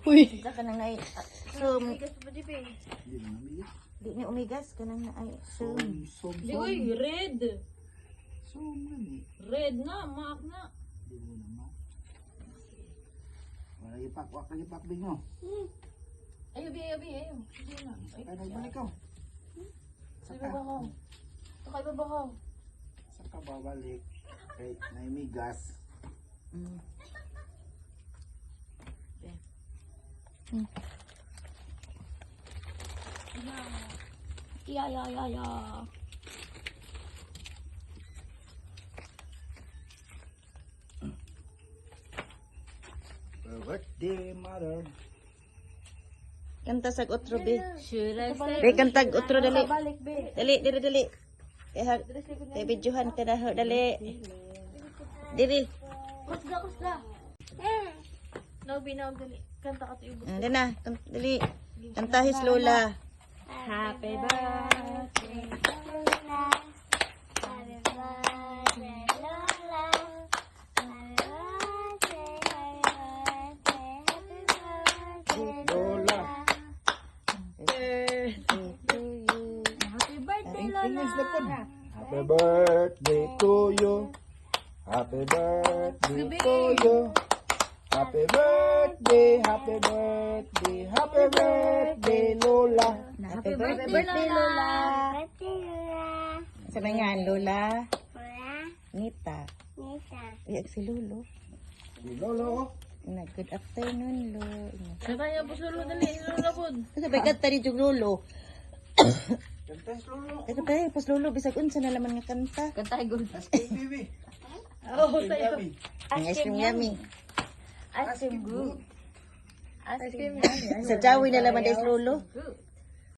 Uy. Sa kanang na sum. Bigas pa di be. Di ni umigas kanang na ay sum. Di oy, red. Sum. Red na, maak na. Wala ipak, wala ipak din mo. Ayo, bi. Ayo na. Ay, Ay, nagbalik ko. sa baba ko. Sakay baba ko. Saan ka babalik? Kay naimigas. Ya. Birthday, mother. Kanta sag otro be. Should I say? Be kantag otro dali. Balik be. Dali. Kaya videohan ka na ho, dali. Diri. Kusda. No, binawag dali. Kanta ka to Dali na, dali. Kantahis Lola. Happy birthday, Lola. Happy birthday, Lola. Happy birthday, Lola. Birthday to you. Happy birthday, English na po. Lola. Happy birthday to you. Happy birthday to you. Happy birthday, happy birthday, Lola. Happy birthday, Lola. Sa nga, Lola. Nita. Iyak si Lolo. Lolo. Good afternoon, Lo. Kanta niya po sa lolo, dali. Lolo po. Sabay kanta ni Jug Lolo. Kantas Lolo. Ito pa pas Lolo, bisag unsa na laman nga kanta. Kanta gold. Baby. Oh, tayo. Ang ice cream yummy. Ice cream good. Sa Jawi na laman des Lolo. Good.